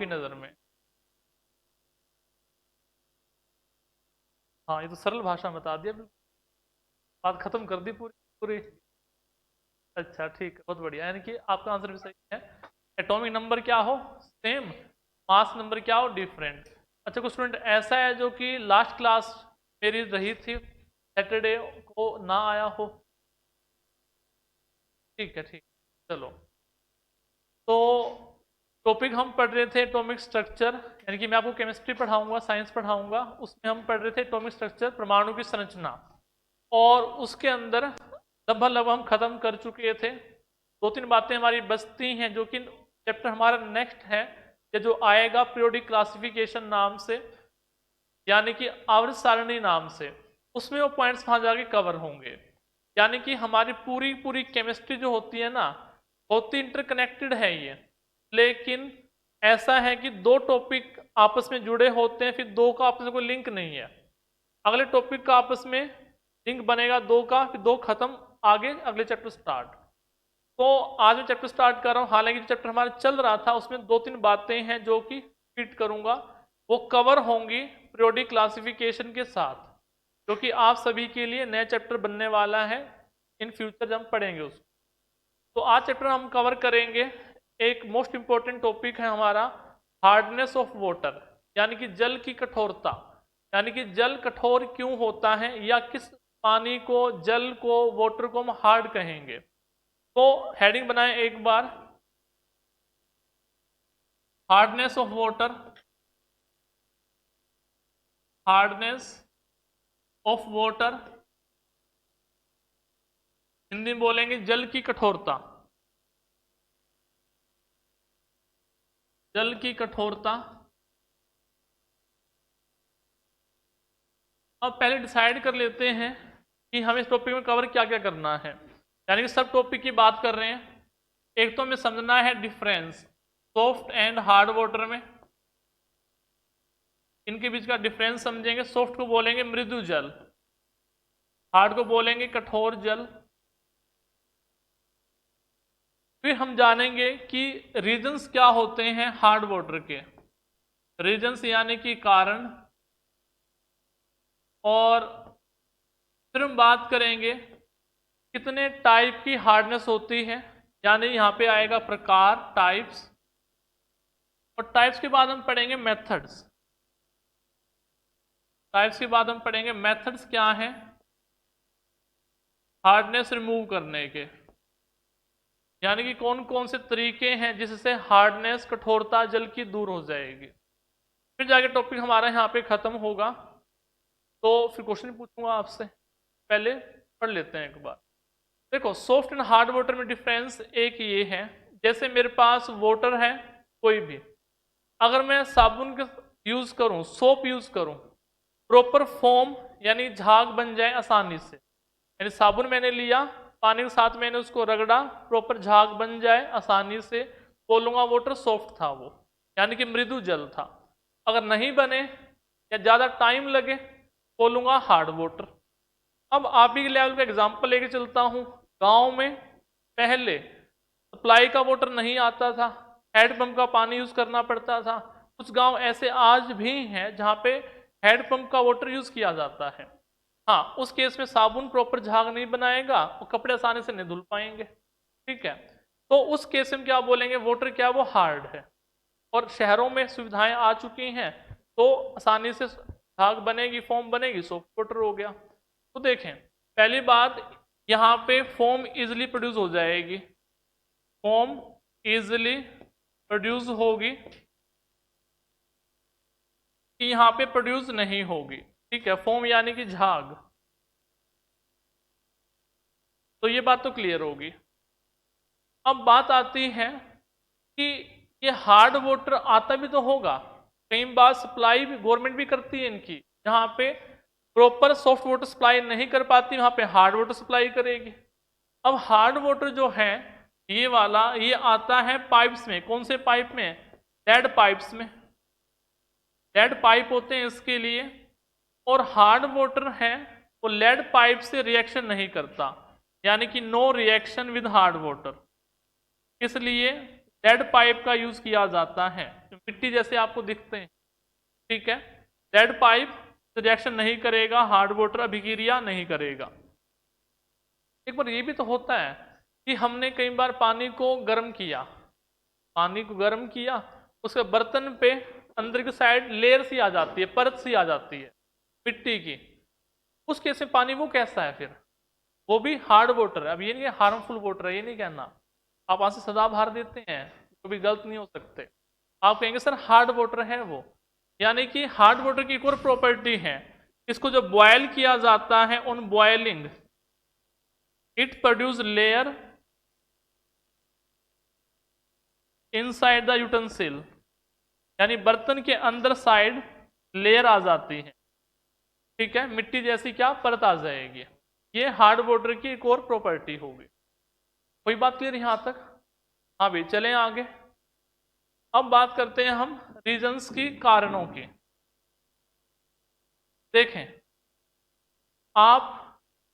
आपकी नज़र में? हाँ, ये तो सरल भाषा में बता दिया, बिल्कुल बात खत्म कर दी पूरी पूरी। अच्छा ठीक है, बहुत बढ़िया, यानी कि आपका आंसर भी सही है। एटॉमिक नंबर क्या हो सेम, मास नंबर क्या हो डिफरेंट। अच्छा, कुछ स्टूडेंट ऐसा है जो कि लास्ट क्लास मेरी रही थी, सैटरडे को ना आया हो? ठीक है, ठीक, चलो। तो टॉपिक हम पढ़ रहे थे एटॉमिक स्ट्रक्चर, यानी कि मैं आपको केमिस्ट्री पढ़ाऊंगा, साइंस पढ़ाऊंगा, उसमें हम पढ़ रहे थे एटॉमिक स्ट्रक्चर, परमाणु की संरचना। और उसके अंदर लगभग हम खत्म कर चुके थे। दो तीन बातें हमारी बचती हैं, जो कि चैप्टर हमारा नेक्स्ट है, या जो आएगा पीरियोडिक क्लासिफिकेशन नाम से, यानी कि आवर्त सारणी नाम से, उसमें वो पॉइंट्स वहां जाके कवर होंगे। यानी कि हमारी पूरी पूरी केमिस्ट्री जो होती है ना, बहुत ही इंटरकनेक्टेड है ये। लेकिन ऐसा है कि दो टॉपिक आपस में जुड़े होते हैं, फिर दो का आपस में कोई लिंक नहीं है। अगले टॉपिक का आपस में लिंक बनेगा दो का, फिर दो खत्म, आगे अगले चैप्टर स्टार्ट। तो आज मैं चैप्टर स्टार्ट कर रहा हूँ, हालांकि जो चैप्टर हमारा चल रहा था उसमें दो तीन बातें हैं जो कि रिपीट करूंगा, वो कवर होंगी पीरियोडिक क्लासिफिकेशन के साथ, जो कि आप सभी के लिए नया चैप्टर बनने वाला है इन फ्यूचर जब हम पढ़ेंगे उसको। तो आज चैप्टर हम कवर करेंगे, एक मोस्ट इंपॉर्टेंट टॉपिक है हमारा, हार्डनेस ऑफ वाटर, यानी कि जल की कठोरता। यानी कि जल कठोर क्यों होता है, या किस पानी को, जल को, वाटर को हम हार्ड कहेंगे। तो हेडिंग बनाएं एक बार, hardness of water, hardness of water, Hindi में बोलेंगे जल की कठोरता, जल की कठोरता। अब पहले डिसाइड कर लेते हैं कि हमें इस टॉपिक में कवर क्या क्या करना है, यानी कि सब टॉपिक की बात कर रहे हैं। एक तो हमें समझना है difference soft and hard water में, इनके बीच का डिफरेंस समझेंगे। सॉफ्ट को बोलेंगे मृदु जल, हार्ड को बोलेंगे कठोर जल। फिर हम जानेंगे कि रीजंस क्या होते हैं हार्ड वाटर के, रीजंस यानी कि कारण। और फिर हम बात करेंगे कितने टाइप की हार्डनेस होती है, यानी यहाँ पे आएगा प्रकार, टाइप्स। और टाइप्स के बाद हम पढ़ेंगे मेथड्स, टाइप्स के बाद हम पढ़ेंगे मेथड्स क्या हैं हार्डनेस रिमूव करने के, यानी कि कौन कौन से तरीके हैं जिससे हार्डनेस, कठोरता जल की दूर हो जाएगी। फिर जाके टॉपिक हमारा यहाँ पे खत्म होगा। तो फिर क्वेश्चन पूछूंगा आपसे, पहले पढ़ लेते हैं एक बार। देखो, सॉफ्ट एंड हार्ड वाटर में डिफरेंस एक ये है, जैसे मेरे पास वाटर है कोई भी, अगर मैं साबुन का यूज करूं, सोप यूज करूं, प्रॉपर फॉर्म यानी झाग बन जाए आसानी से, यानी साबुन मैंने लिया, पानी के साथ मैंने उसको रगड़ा, प्रॉपर झाग बन जाए आसानी से, बोलूंगा वाटर सॉफ्ट था वो, यानी कि मृदु जल था। अगर नहीं बने या ज़्यादा टाइम लगे, बोलूंगा हार्ड वाटर। अब आप ही के लेवल का एग्जाम्पल लेके चलता हूँ। गांव में पहले सप्लाई का वाटर नहीं आता था, हैंडपंप का पानी यूज करना पड़ता था। कुछ गांव ऐसे आज भी हैं जहाँ पे हैंडपंप का वाटर यूज किया जाता है। हाँ, उस केस में साबुन प्रॉपर झाग नहीं बनाएगा और कपड़े आसानी से नहीं धुल पाएंगे। ठीक है, तो उस केस में क्या बोलेंगे, वाटर क्या वो हार्ड है। और शहरों में सुविधाएं आ चुकी हैं, तो आसानी से झाग बनेगी, फॉर्म बनेगी, सॉफ्ट वाटर हो गया। तो देखें, पहली बात, यहाँ पे फॉर्म इजिली प्रोड्यूस हो जाएगी, फॉर्म इजिली प्रोड्यूस होगी, कि यहाँ पे प्रोड्यूस नहीं होगी। ठीक है, फॉर्म यानी कि झाग। तो ये बात तो क्लियर होगी। अब बात आती है कि ये हार्ड वाटर आता भी तो होगा, कई बार सप्लाई भी गवर्नमेंट भी करती है इनकी, जहाँ पे प्रॉपर सॉफ्ट वाटर सप्लाई नहीं कर पाती वहाँ पे हार्ड वाटर सप्लाई करेगी। अब हार्ड वाटर जो है ये वाला, ये आता है पाइप्स में। कौन से पाइप में? लेड पाइप्स में, लेड पाइप होते हैं इसके लिए। और हार्ड वाटर है वो लेड पाइप से रिएक्शन नहीं करता, यानी कि no reaction with hard water. इसलिए लेड पाइप का यूज किया जाता है। मिट्टी जैसे आपको दिखते हैं, ठीक है। लेड पाइप रिएक्शन नहीं करेगा, हार्ड वाटर अभिक्रिया नहीं करेगा। एक बार ये भी तो होता है कि हमने कई बार पानी को गर्म किया, उसके बर्तन पे अंदर की साइड लेयर सी आ जाती है, परत सी आ जाती है मिट्टी की। उस केस में पानी वो कैसा है फिर? वो भी हार्ड वाटर है। अब ये नहीं हार्मफुल वाटर है, ये नहीं कहना। आप वहां से सदा बाहर देते हैं, कभी गलत नहीं हो सकते। आप कहेंगे सर हार्ड वाटर है वो, यानी कि हार्ड वाटर की एक और प्रॉपर्टी है, इसको जब बॉयल किया जाता है, on boiling it produce layer inside the utensil, यानी बर्तन के अंदर साइड लेयर आ जाती है, ठीक है, मिट्टी जैसी क्या परत आ जाएगी। ये हार्ड वाटर की एक और प्रॉपर्टी होगी। कोई बात क्लियर यहां तक? हाँ भाई चलें आगे। अब बात करते हैं हम रीजंस की, कारणों की। देखें, आप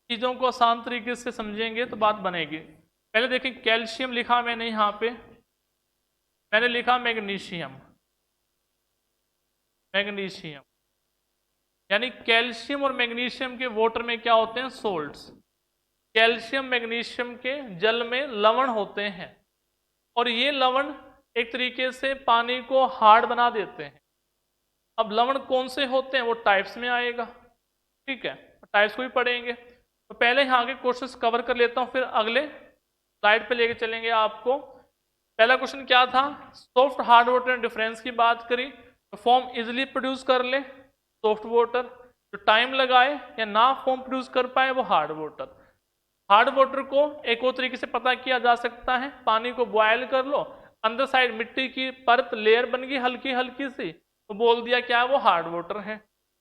चीजों को आसान तरीके से समझेंगे तो बात बनेगी। पहले देखें, कैल्शियम लिखा मैंने यहां पे, मैंने लिखा मैग्नीशियम, यानी कैल्शियम और मैग्नीशियम के वाटर में क्या होते हैं? सोल्ट्स। कैल्शियम मैग्नीशियम के जल में लवण होते हैं, और ये लवण एक तरीके से पानी को हार्ड बना देते हैं। अब लवण कौन से होते हैं वो टाइप्स में आएगा, ठीक है, टाइप्स को भी पढ़ेंगे। तो पहले यहाँ के क्वेश्चंस कवर कर लेता हूँ, फिर अगले स्लाइड पे लेके चलेंगे आपको। पहला क्वेश्चन क्या था? सॉफ्ट हार्ड वाटर डिफरेंस की बात करी, तो फॉर्म इजिली प्रोड्यूस कर ले सॉफ्ट वाटर, जो टाइम लगाए या ना फॉर्म प्रोड्यूस कर पाए वो हार्ड वाटर। हार्ड वाटर को एक और तरीके से पता किया जा सकता है, पानी को बॉयल कर लो, अंदर साइड मिट्टी की परत लेयर बन गई हल्की हल्की सी, तो बोल दिया क्या है वो हार्ड वाटर है।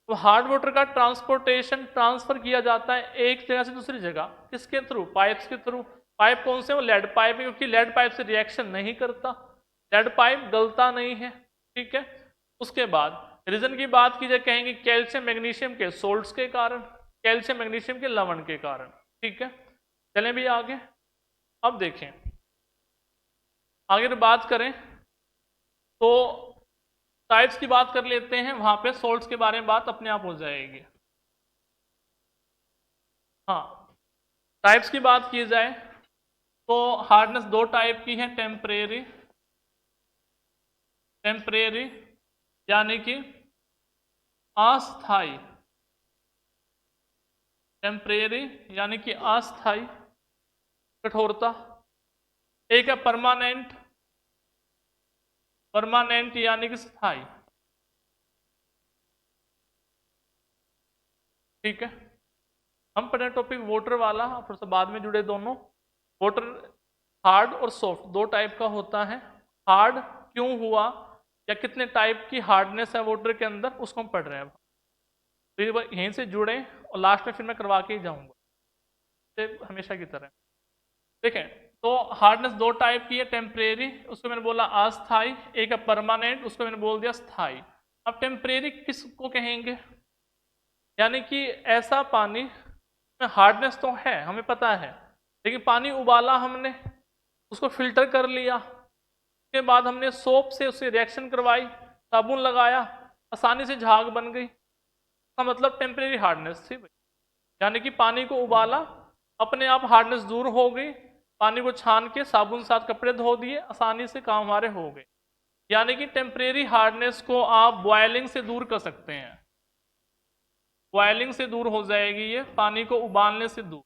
तो हार्ड वाटर का ट्रांसपोर्टेशन, ट्रांसफर किया जाता है एक जगह से दूसरी जगह, किसके थ्रू? पाइप्स के थ्रू। पाइप कौन से? वो लेड पाइप है, क्योंकि लेड पाइप से रिएक्शन नहीं करता, लेड पाइप गलता नहीं है, ठीक है। उसके बाद रीजन की बात की जाए, कहेंगे कैल्शियम मैग्नीशियम के सोल्ट्स के कारण, कैल्शियम मैग्नीशियम के लवण के कारण, ठीक है। चलें भी आगे। अब देखें, आगे तो बात करें तो टाइप्स की बात कर लेते हैं, वहां पे सोल्ट्स के बारे में बात अपने आप हो जाएगी। हाँ, टाइप्स की बात की जाए तो हार्डनेस दो टाइप की है, टेम्परेरी यानी कि अस्थाई, टेम्परेरी यानी कि अस्थाई कठोरता। एक है परमानेंट यानी कि स्थाई, ठीक है। हम पढ़े टॉपिक वाटर वाला, थोड़ा सा बाद में जुड़े दोनों। वाटर हार्ड और सॉफ्ट दो टाइप का होता है। हार्ड क्यों हुआ या कितने टाइप की हार्डनेस है वाटर के अंदर, उसको हम पढ़ रहे हैं। तो यहीं से जुड़े और लास्ट में फिर मैं करवा के ही जाऊंगा, हमेशा की तरह। देखें, तो हार्डनेस दो टाइप की है, टेम्परेरी उसको मैंने बोला अस्थाई, एक है परमानेंट उसको मैंने बोल दिया स्थाई। अब टेम्परेरी किसको कहेंगे? यानी कि ऐसा पानी में हार्डनेस तो है हमें पता है, लेकिन पानी उबाला हमने, उसको फिल्टर कर लिया, उसके बाद हमने सोप से उससे रिएक्शन करवाई, साबुन लगाया, आसानी से झाग बन गई, इसका मतलब टेम्परेरी हार्डनेस थी भाई। यानी कि पानी को उबाला, अपने आप हार्डनेस दूर हो गई, पानी को छान के साबुन साथ कपड़े धो दिए, आसानी से काम हमारे हो गए। यानी कि टेम्परेरी हार्डनेस को आप बॉयलिंग से दूर कर सकते हैं, बॉयलिंग से दूर हो जाएगी ये, पानी को उबालने से दूर।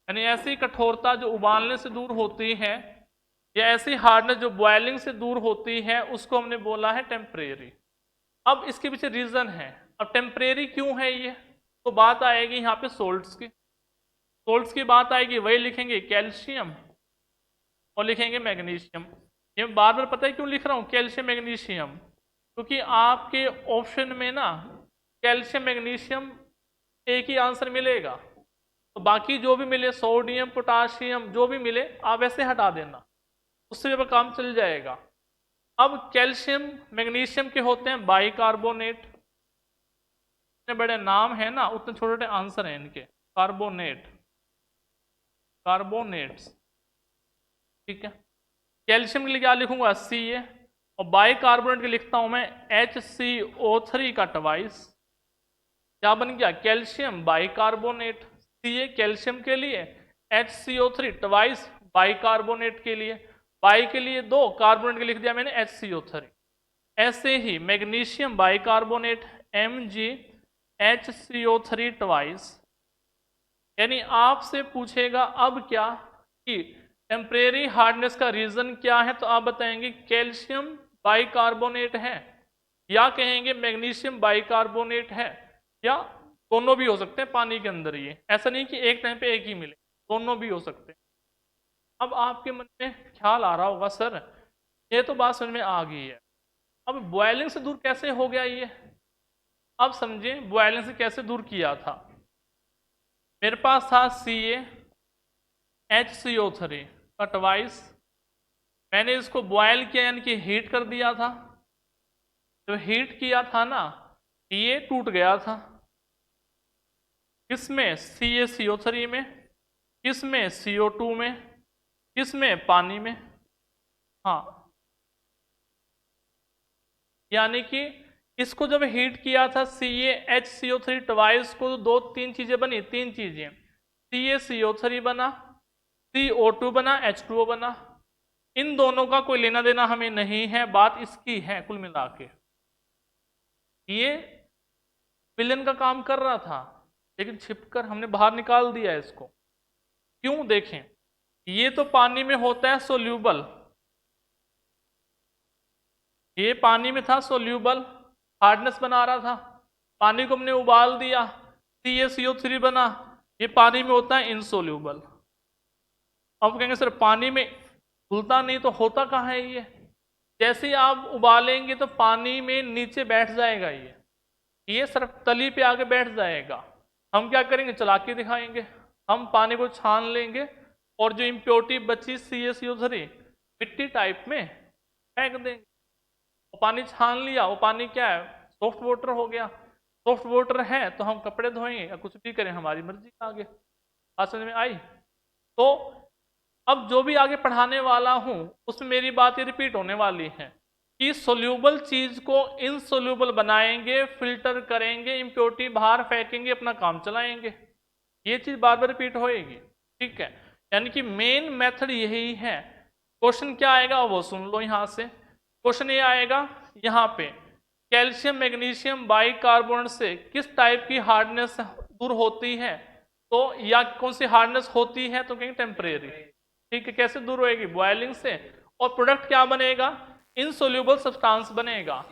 यानी ऐसी कठोरता जो उबालने से दूर होती है, या ऐसी हार्डनेस जो बॉयलिंग से दूर होती है, उसको हमने बोला है टेम्परेरी। अब इसके पीछे रीजन है। अब टेम्परेरी क्यों है ये, तो बात आएगी यहाँ पे सोल्ट्स की। सोल्ट्स की बात आएगी, वही लिखेंगे कैल्शियम और लिखेंगे मैग्नीशियम। ये बार बार पता है क्यों लिख रहा हूँ कैल्शियम मैग्नीशियम, क्योंकि आपके ऑप्शन में ना कैल्शियम मैग्नीशियम एक ही आंसर मिलेगा, तो बाकी जो भी मिले सोडियम पोटाशियम जो भी मिले आप ऐसे हटा देना, उससे भी काम चल जाएगा। अब कैल्शियम मैग्नीशियम के होते हैं बाइकार्बोनेट, इतने बड़े नाम है ना उतने छोटे छोटे आंसर हैं इनके, कार्बोनेट्स, ठीक है। कैल्शियम के लिए क्या लिखूंगा? Ca, और बाइकार्बोनेट के लिखता हूं मैं HCO3 का ट्वाइस, क्या बन गया कैल्शियम बाइकार्बोनेट, Ca कैल्शियम के लिए, HCO3 ट्वाइस बाइकार्बोनेट के लिए, बाई के लिए 2, कार्बोनेट के लिख दिया मैंने HCO3। ऐसे ही मैग्नीशियम बाइकार्बोनेट MgHCO3 ट्वाइस, यानी आपसे पूछेगा अब क्या कि टेम्परेरी हार्डनेस का रीजन क्या है, तो आप बताएंगे कैल्शियम बाइकार्बोनेट है, या कहेंगे मैग्नीशियम बाइकार्बोनेट है, या दोनों भी हो सकते हैं पानी के अंदर। ये ऐसा नहीं कि एक टाइम पे एक ही मिले, दोनों भी हो सकते हैं। अब आपके मन में ख्याल आ रहा होगा सर ये तो बात समझ में आ गई है, अब बॉयलिंग से दूर कैसे हो गया ये? अब समझे बॉयलिंग से कैसे दूर किया था। मेरे पास था CaHCO3 का ट्वाइस, मैंने इसको बॉयल किया यानी कि हीट कर दिया था। जो हीट किया था ना ये टूट गया था, किसमें CaCO3 में, किसमें CO2 में, किसमें पानी में। हाँ यानी कि इसको जब हीट किया था CaHCO3 ट्वाइस को, तो 2-3 चीजें बनी, 3 चीजें, CaCO3 बना, CO2 बना, H2O बना। इन दोनों का कोई लेना देना हमें नहीं है, बात इसकी है कुल मिला के। ये विलन का काम कर रहा था लेकिन छिपकर हमने बाहर निकाल दिया इसको। क्यों? देखें, ये तो पानी में होता है सोल्यूबल, ये पानी में था सोल्यूबल, हार्डनेस बना रहा था, पानी को हमने उबाल दिया, CaCO3 बना, ये पानी में होता है इनसोल्यूबल। अब कहेंगे सर पानी में घुलता नहीं तो होता कहाँ है ये? जैसे ही आप उबालेंगे तो पानी में नीचे बैठ जाएगा, ये सिर्फ तली पे आके बैठ जाएगा। हम क्या करेंगे, चला के दिखाएंगे, हम पानी को छान लेंगे और जो इम्प्योरिटी बची CaCO3 मिट्टी टाइप में फेंक देंगे। वो पानी छान लिया, वो पानी क्या है, सॉफ्ट वाटर हो गया। सॉफ्ट वाटर है तो हम कपड़े धोएंगे या कुछ भी करें, हमारी मर्जी आगे। बात समझ में आई? तो अब जो भी आगे पढ़ाने वाला हूं उसमें मेरी बात ये रिपीट होने वाली है कि सोल्यूबल चीज को इनसोल्यूबल बनाएंगे, फिल्टर करेंगे, इम्प्योरिटी बाहर फेंकेंगे, अपना काम चलाएंगे। ये चीज बार बार रिपीट होएगी, ठीक है। यानी कि मेन मेथड यही है। क्वेश्चन क्या आएगा वो सुन लो यहां से। क्वेश्चन ये आएगा यहाँ पे, कैल्शियम मैग्नीशियम बाइकार्बोनेट से किस टाइप की हार्डनेस दूर होती है, तो या कौन सी हार्डनेस होती है, तो कहेंगे टेम्परेरी। ठीक है, कैसे दूर होएगी? बॉयलिंग से। और प्रोडक्ट क्या बनेगा? इनसोल्यूबल सब्सटेंस बनेगा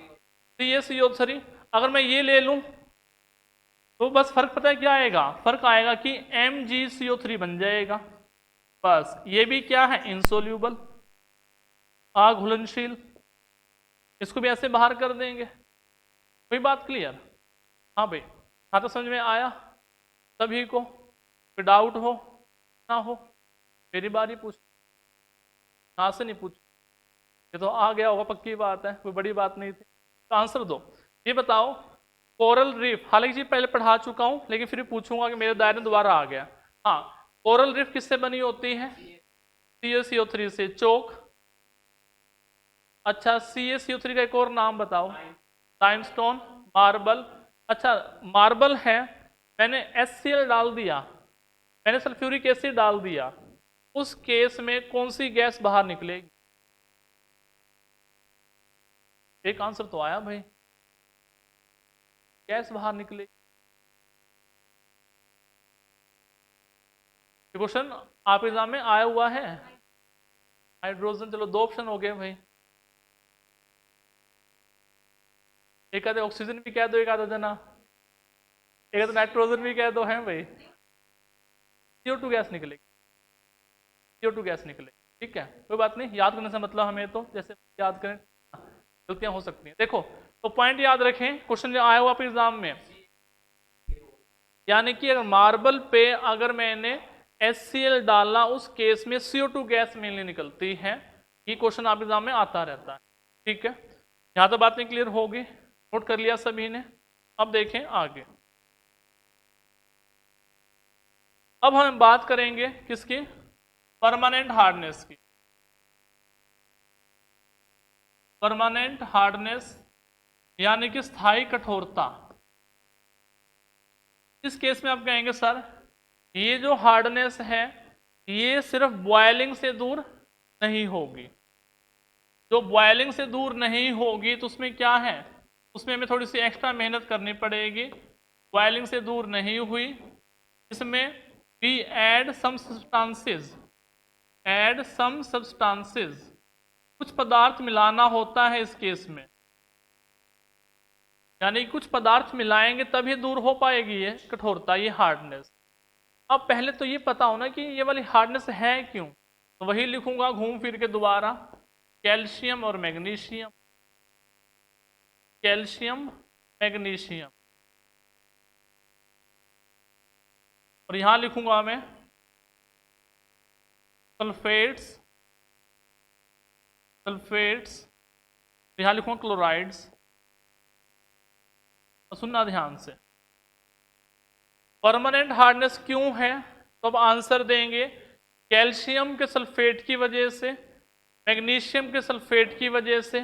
CaCO3। अगर मैं ये ले लूं तो बस फर्क पता है क्या आएगा? फर्क आएगा कि MgCO3 बन जाएगा। बस ये भी क्या है? इनसोल्यूबल, अघुलनशील। इसको भी ऐसे बाहर कर देंगे। कोई बात क्लियर? हाँ भाई, हाँ तो समझ में आया सभी को? कोई डाउट हो ना हो? मेरी बारी पूछ, ना से नहीं पूछ, ये तो आ गया होगा पक्की बात है, कोई बड़ी बात नहीं थी। तो आंसर दो। ये बताओ कोरल रीफ, हालांकि जी पहले पढ़ा चुका हूं लेकिन फिर पूछूंगा कि मेरे दायरे में दोबारा आ गया। हाँ, कोरल रीफ किससे बनी होती है? CaCO3 से। चोक, अच्छा CaCO3 का एक और नाम बताओ। Limestone, marble. अच्छा मार्बल है, मैंने HCl डाल दिया, मैंने सल्फ्यूरिक एसिड डाल दिया, उस केस में कौन सी गैस बाहर निकलेगी? एक आंसर तो आया भाई, गैस बाहर निकलेगी। क्वेश्चन आप एग्जाम में आया हुआ है। हाइड्रोजन, चलो 2 ऑप्शन हो गए भाई। एक आधे ऑक्सीजन भी कह दो, एक आधा जना, एक आधा नाइट्रोजन भी कह दो, है भाई। CO2 गैस निकलेगी, CO2 गैस निकलेगी। ठीक है, कोई बात नहीं, याद करने से मतलब हमें तो जैसे याद करें, गलतियां हो सकती हैं। देखो तो पॉइंट याद रखें, क्वेश्चन जो आया हुआ आपके एग्जाम में, यानी कि अगर मार्बल पे अगर मैंने HCl डाला उस केस में CO2 गैस मेनली निकलती है। ये क्वेश्चन आप एग्जाम में आता रहता है। ठीक है, यहां तो बात नहीं क्लियर होगी, नोट कर लिया सभी ने। अब देखें आगे, अब हम बात करेंगे किसकी? परमानेंट हार्डनेस की। परमानेंट हार्डनेस यानी कि स्थायी कठोरता। इस केस में आप कहेंगे सर ये जो हार्डनेस है ये सिर्फ बॉयलिंग से दूर नहीं होगी। जो बॉयलिंग से दूर नहीं होगी तो उसमें क्या है, उसमें हमें थोड़ी सी एक्स्ट्रा मेहनत करनी पड़ेगी। बॉयलिंग से दूर नहीं हुई, इसमें वी ऐड सम सब्सटेंसेस, कुछ पदार्थ मिलाना होता है इस केस में, यानी कुछ पदार्थ मिलाएंगे तभी दूर हो पाएगी ये कठोरता, ये हार्डनेस। अब पहले तो ये पता होना कि ये वाली हार्डनेस है क्यों, तो वही लिखूंगा घूम फिर के दोबारा, कैल्शियम और मैग्नीशियम, कैल्शियम मैग्नीशियम। और यहां लिखूंगा मैं सल्फेट्स, यहां लिखूंगा क्लोराइड्स। सुनना ध्यान से, परमानेंट हार्डनेस क्यों है, तो अब आंसर देंगे कैल्शियम के सल्फेट की वजह से, मैग्नीशियम के सल्फेट की वजह से,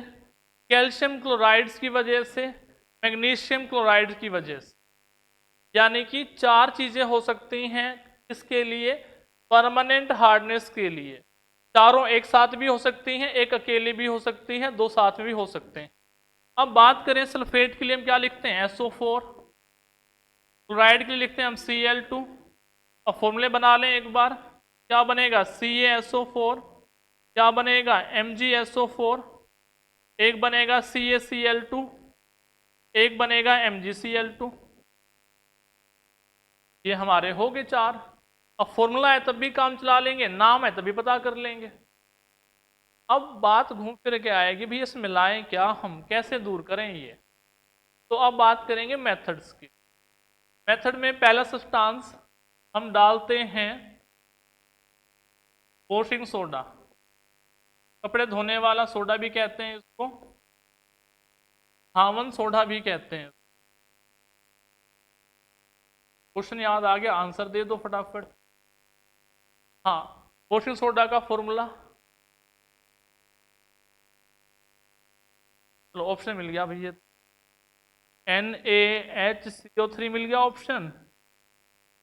कैल्शियम क्लोराइड्स की वजह से, मैग्नीशियम क्लोराइड की वजह से। यानी कि 4 चीजें हो सकती हैं इसके लिए, परमानेंट हार्डनेस के लिए। चारों एक साथ भी हो सकती हैं, एक अकेले भी हो सकती हैं, 2 साथ में भी हो सकते हैं। अब बात करें सल्फेट के लिए हम क्या लिखते हैं SO4, क्लोराइड के लिए लिखते हैं हम Cl2। अब फॉर्मूले बना लें एक बार, क्या बनेगा CaSO4, क्या बनेगा MgSO4, एक बनेगा CaCl2, एक बनेगा MgCl2। ये हमारे हो गए 4। अब फॉर्मूला है तब भी काम चला लेंगे, नाम है तभी पता कर लेंगे। अब बात घूम फिर के आएगी भी इस मिलाएं क्या, हम कैसे दूर करें ये। तो अब बात करेंगे मेथड्स की। मेथड में पहला सब्सटेंस हम डालते हैं वॉशिंग सोडा, कपड़े धोने वाला सोडा भी कहते हैं इसको, हावन सोडा भी कहते हैं। क्वेश्चन याद आ गया, आंसर दे दो फटाफट। हाँ, वॉशिंग सोडा का फॉर्मूला, चलो ऑप्शन मिल गया भैया, NaHCO3 मिल गया ऑप्शन,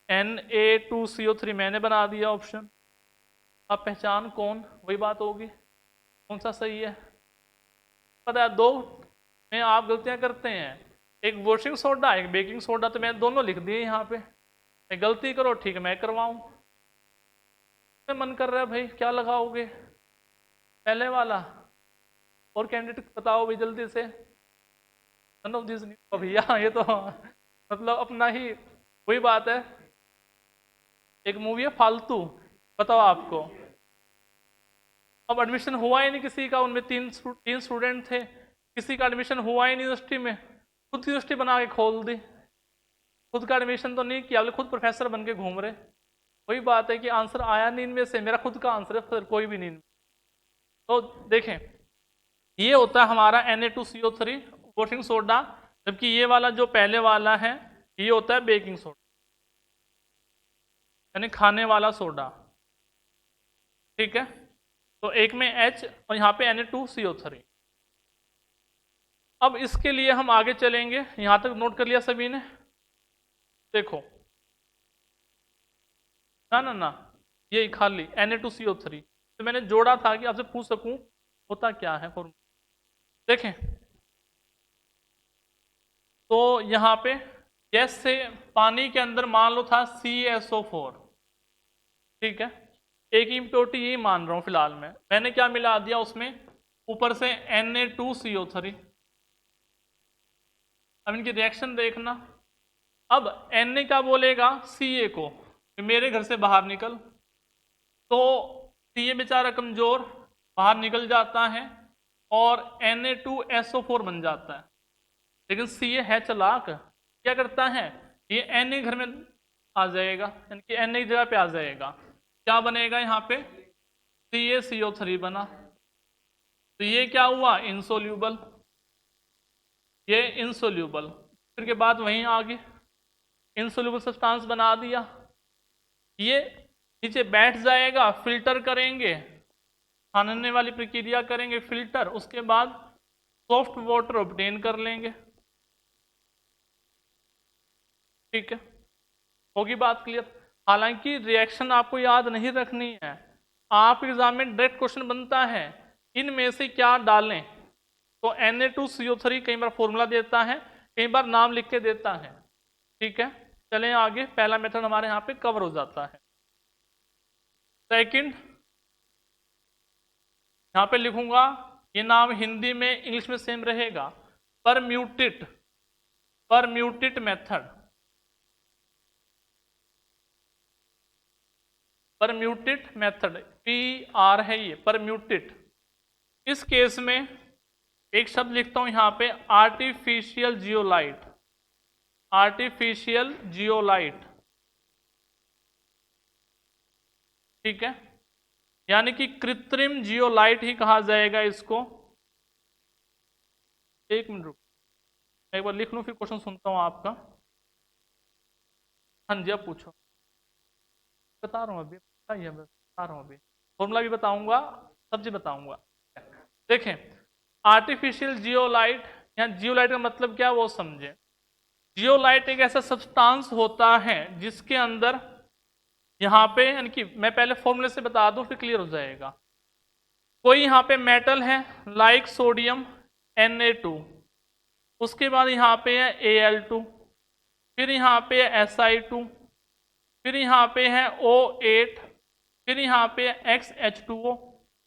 Na2CO3 मैंने बना दिया ऑप्शन। अब पहचान कौन, वही बात होगी कौन सा सही है। पता है 2 में आप गलतियां करते हैं, एक वॉशिंग सोडा एक बेकिंग सोडा, तो मैंने दोनों लिख दिए यहाँ पे। गलती करो ठीक है मैं करवाऊँ, मन कर रहा है भाई क्या लगाओगे, पहले वाला। और कैंडिडेट बताओ भाई जल्दी से। नन ऑफ दिस भैया, ये तो मतलब अपना ही वही बात है। एक मूवी है फालतू, बताओ आपको, अब एडमिशन हुआ ही नहीं किसी का, उनमें 3 स्टूडेंट थे, किसी का एडमिशन हुआ ही नहीं यूनिवर्सिटी में, खुद की यूनिवर्सिटी बना के खोल दी, खुद का एडमिशन तो नहीं किया, खुद प्रोफेसर बन के घूम रहे। वही बात है कि आंसर आया नहीं इनमें से, मेरा खुद का आंसर है, फिर कोई भी नहीं। तो देखें ये होता है हमारा Na2CO3 वॉशिंग सोडा, जबकि ये वाला जो पहले वाला है ये होता है बेकिंग सोडा, यानी खाने वाला सोडा। ठीक है, तो एक में H और यहाँ पे Na2CO3। अब इसके लिए हम आगे चलेंगे, यहाँ तक नोट कर लिया सभी ने। देखो ना ये खाली Na2CO3 तो मैंने जोड़ा था कि आपसे पूछ सकूं होता क्या है फॉर्मूला। देखें तो यहाँ पे गैस से पानी के अंदर मान लो था CaSO4, ठीक है, एक इम्प्योरिटी यही मान रहा हूँ फिलहाल में, मैंने क्या मिला दिया उसमें ऊपर से Na2CO3। अब इनकी रिएक्शन देखना, अब Na क्या बोलेगा Ca को मेरे घर से बाहर निकल, तो Ca बेचारा कमजोर बाहर निकल जाता है और Na2SO4 बन जाता है। लेकिन Ca है चालाक, क्या करता है ये Na घर में आ जाएगा, यानी कि Na की जगह पे आ जाएगा, क्या बनेगा यहाँ पे CaCO3 बना। तो ये क्या हुआ इनसोल्यूबल, ये इनसोल्यूबल, फिर के बाद वहीं आगे इनसोल्यूबल सब्सटेंस बना दिया, ये नीचे बैठ जाएगा, फिल्टर करेंगे, छानने वाली प्रक्रिया करेंगे फिल्टर, उसके बाद सॉफ्ट वाटर ऑब्टेन कर लेंगे। ठीक है, होगी बात क्लियर। हालांकि रिएक्शन आपको याद नहीं रखनी है, आप एग्जाम में डायरेक्ट क्वेश्चन बनता है इनमें से क्या डालें, तो Na2CO3 कई बार फॉर्मूला देता है, कई बार नाम लिख के देता है। ठीक है, चलें आगे, पहला मेथड हमारे यहाँ पे कवर हो जाता है। सेकंड, यहाँ पे लिखूंगा, ये नाम हिंदी में इंग्लिश में सेम रहेगा, permute, permute method, permute method, PR है ये, परम्यूटेट। इस केस में एक शब्द लिखता हूं यहाँ पे, आर्टिफिशियल जियोलाइट, आर्टिफिशियल जियोलाइट। ठीक है, यानी कि कृत्रिम जियोलाइट ही कहा जाएगा इसको। एक मिनट रुक, मैं एक बार लिख लूं फिर क्वेश्चन सुनता हूं आपका। हाँ जी, अब पूछो। बता रहा हूँ अभी, बताइए, बता रहा हूँ अभी, फॉर्मूला भी बताऊंगा, सब चीज बताऊंगा। देखें, आर्टिफिशियल जियोलाइट, यहाँ जियोलाइट का मतलब क्या वो समझे। जियोलाइट एक ऐसा सब्सटेंस होता है जिसके अंदर, यहाँ पे यानी कि मैं पहले फॉर्मूले से बता दूं फिर क्लियर हो जाएगा। कोई यहाँ पे मेटल है लाइक सोडियम Na2, उसके बाद यहाँ पे है Al2, फिर यहाँ पे है Si2, फिर यहाँ पे है O8, फिर यहाँ पे है XH2O,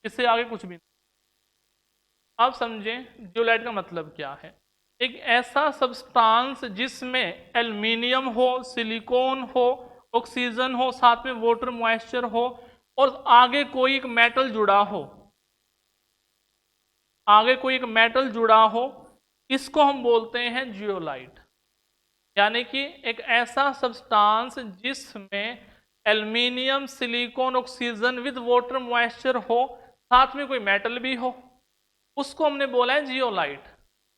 इससे आगे कुछ भी नहीं। अब समझें जियोलाइट का मतलब क्या है। एक ऐसा सब्सटेंस जिसमें एल्युमिनियम हो, सिलिकॉन हो, ऑक्सीजन हो, साथ में वाटर मॉइस्चर हो, और आगे कोई एक मेटल जुड़ा हो, आगे कोई एक मेटल जुड़ा हो, इसको हम बोलते हैं जियोलाइट। यानी कि एक ऐसा सब्सटेंस जिसमें aluminium, silicon, oxygen with water moisture हो, साथ में कोई मेटल भी हो, उसको हमने बोला है जियोलाइट।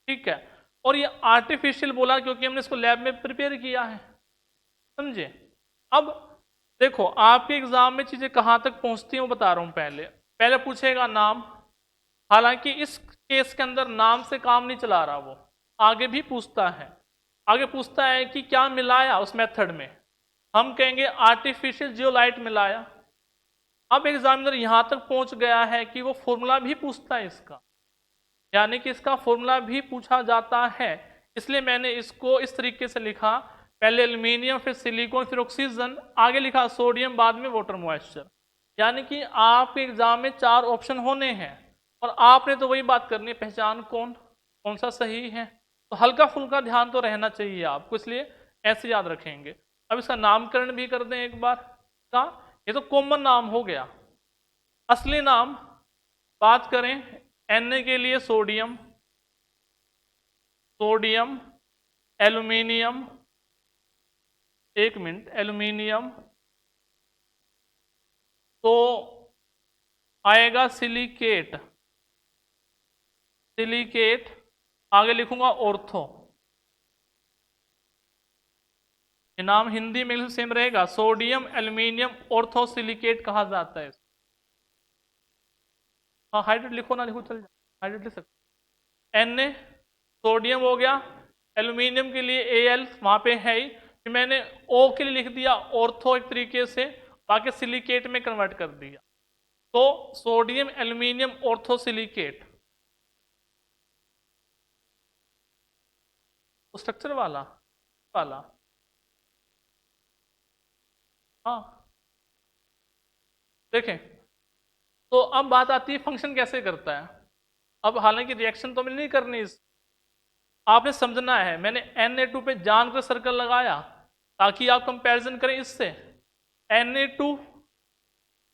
ठीक है, और ये आर्टिफिशियल बोला क्योंकि हमने इसको लैब में प्रिपेयर किया है, समझे। अब देखो आपके एग्जाम में चीजें कहाँ तक पहुंचती हैं वो बता रहा हूं। पहले पहले पूछेगा नाम, हालांकि इस केस के अंदर नाम से काम नहीं चला रहा, वो आगे भी पूछता है। आगे पूछता है कि क्या मिलाया उस मेथड में, हम कहेंगे आर्टिफिशियल जियोलाइट मिलाया। अब एग्जामिनर यहां तक पहुंच गया है कि वो फॉर्मूला भी पूछता है इसका, यानी कि इसका फॉर्मूला भी पूछा जाता है, इसलिए मैंने इसको इस तरीके से लिखा, पहले एल्युमिनियम, फिर सिलिकॉन, फिर ऑक्सीजन, आगे लिखा सोडियम, बाद में वाटर मॉइस्चर। यानी कि आपके एग्जाम में 4 ऑप्शन होने हैं और आपने तो वही बात करनी है, पहचान कौन सा सही है। तो हल्का फुल्का ध्यान तो रहना चाहिए आपको, इसलिए ऐसे याद रखेंगे। अब इसका नामकरण भी कर दें एक बार का, ये तो कॉमन नाम हो गया। असली नाम बात करें, Na के लिए सोडियम, सोडियम, एल्युमिनियम, एक मिनट, एल्युमिनियम, तो आएगा सिलिकेट, सिलिकेट, आगे लिखूंगा ऑर्थो, ये नाम हिंदी में सेम रहेगा, सोडियम एल्युमिनियम ऑर्थो सिलिकेट कहा जाता है। हाँ, हाइड्रेट लिखो ना लिखो चल जाए, हाइड्रेट लिख सकते। Na सोडियम हो गया, एल्युमिनियम के लिए Al वहां पे है ही, फिर मैंने O के लिए लिख दिया ऑर्थो एक तरीके से, बाकी सिलिकेट में कन्वर्ट कर दिया, तो sodium aluminium ortho silicate. Structure वाला वाला हाँ, देखें, तो अब बात आती है फंक्शन कैसे करता है। अब हालांकि रिएक्शन तो मैंने नहीं करनी, इस आपने समझना है, मैंने Na2 पे जानकर सर्कल लगाया ताकि आप कंपैरिजन करें इससे। Na2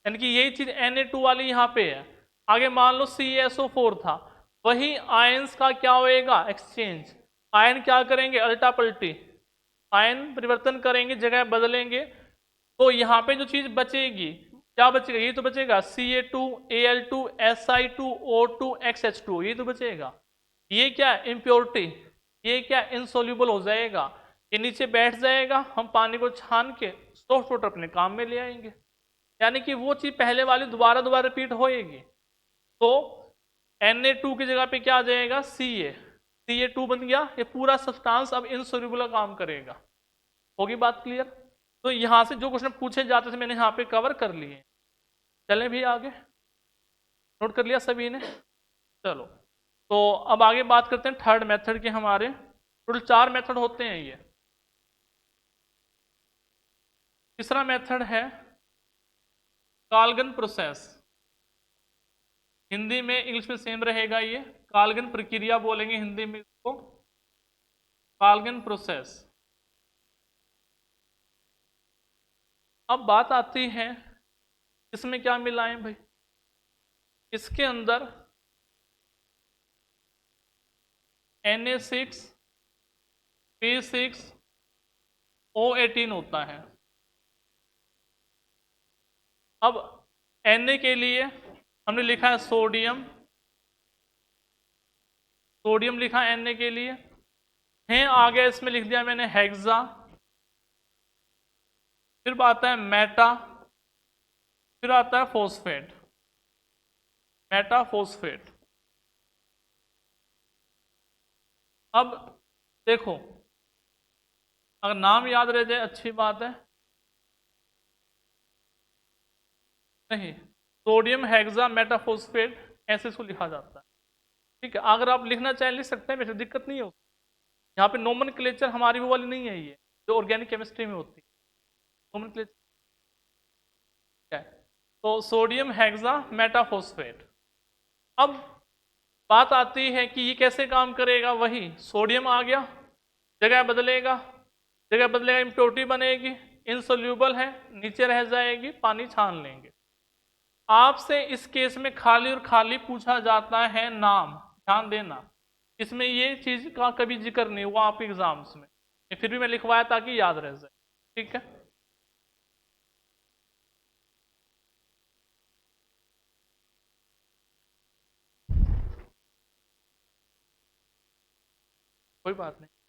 यानी कि यही चीज Na2 वाली यहाँ पे है, आगे मान लो CaSO4 था, वही आयंस का क्या होएगा, एक्सचेंज। आयन क्या करेंगे, अल्टा पल्टी, आयन परिवर्तन करेंगे, जगह बदलेंगे, तो यहाँ पे जो चीज बचेगी, क्या बचेगा, ये तो बचेगा Ca2, Al2, Si2, O2, XH2, ये तो बचेगा। ये क्या इम्प्योरिटी, ये क्या इनसोल्यूबल हो जाएगा, ये नीचे बैठ जाएगा, हम पानी को छान के सॉफ्ट वाटर अपने काम में ले आएंगे, यानी कि वो चीज पहले वाली दोबारा रिपीट होएगी। तो Na2 की जगह पे क्या आ जाएगा, Ca2 बन गया। ये पूरा सब्सटेंस अब इनसोल्यूबल का काम करेगा। होगी बात क्लियर? तो यहां से जो क्वेश्चन पूछे जाते थे मैंने यहाँ पे कवर कर लिए। चलें भी आगे, नोट कर लिया सभी ने? चलो, तो अब आगे बात करते हैं थर्ड मेथड के। हमारे टोटल 4 मेथड होते हैं ये। तीसरा मेथड है काल्गन प्रोसेस। हिंदी में इंग्लिश में सेम रहेगा ये, काल्गन प्रक्रिया बोलेंगे हिंदी में इसको, काल्गन प्रोसेस। अब बात आती है इसमें क्या मिलाएं भाई। इसके अंदर Na6 P6 O18 होता है। अब Na के लिए हमने लिखा है सोडियम, सोडियम लिखा Na के लिए है। आगे इसमें लिख दिया मैंने हेक्सा, फिर आता है मेटा, फिर आता है फोस्फेट, मेटा फोस्फेट। अब देखो, अगर नाम याद रह जाए अच्छी बात है, नहीं, सोडियम हेक्सा मेटाफोस्फेट ऐसे इसको लिखा जाता है। ठीक है, अगर आप लिखना चाहें लिख सकते हैं, वैसे दिक्कत नहीं हो। यहाँ पे नोमेनक्लेचर हमारी वो वाली नहीं है, ये जो ऑर्गेनिक केमिस्ट्री में होती है नोमेनक्लेचर है। तो सोडियम हेक्सा मेटाफोस्फेट। अब बात आती है कि ये कैसे काम करेगा। वही सोडियम आ गया, जगह बदलेगा, जगह बदलेगा, इम्प्योरिटी बनेगी, इनसोल्यूबल है, नीचे रह जाएगी, पानी छान लेंगे। आपसे इस केस में खाली और खाली पूछा जाता है नाम, ध्यान देना, इसमें ये चीज का कभी जिक्र नहीं हुआ आपके एग्जाम्स में, फिर भी मैं लिखवाया ताकि याद रह जाए। ठीक है, कोई बात नहीं।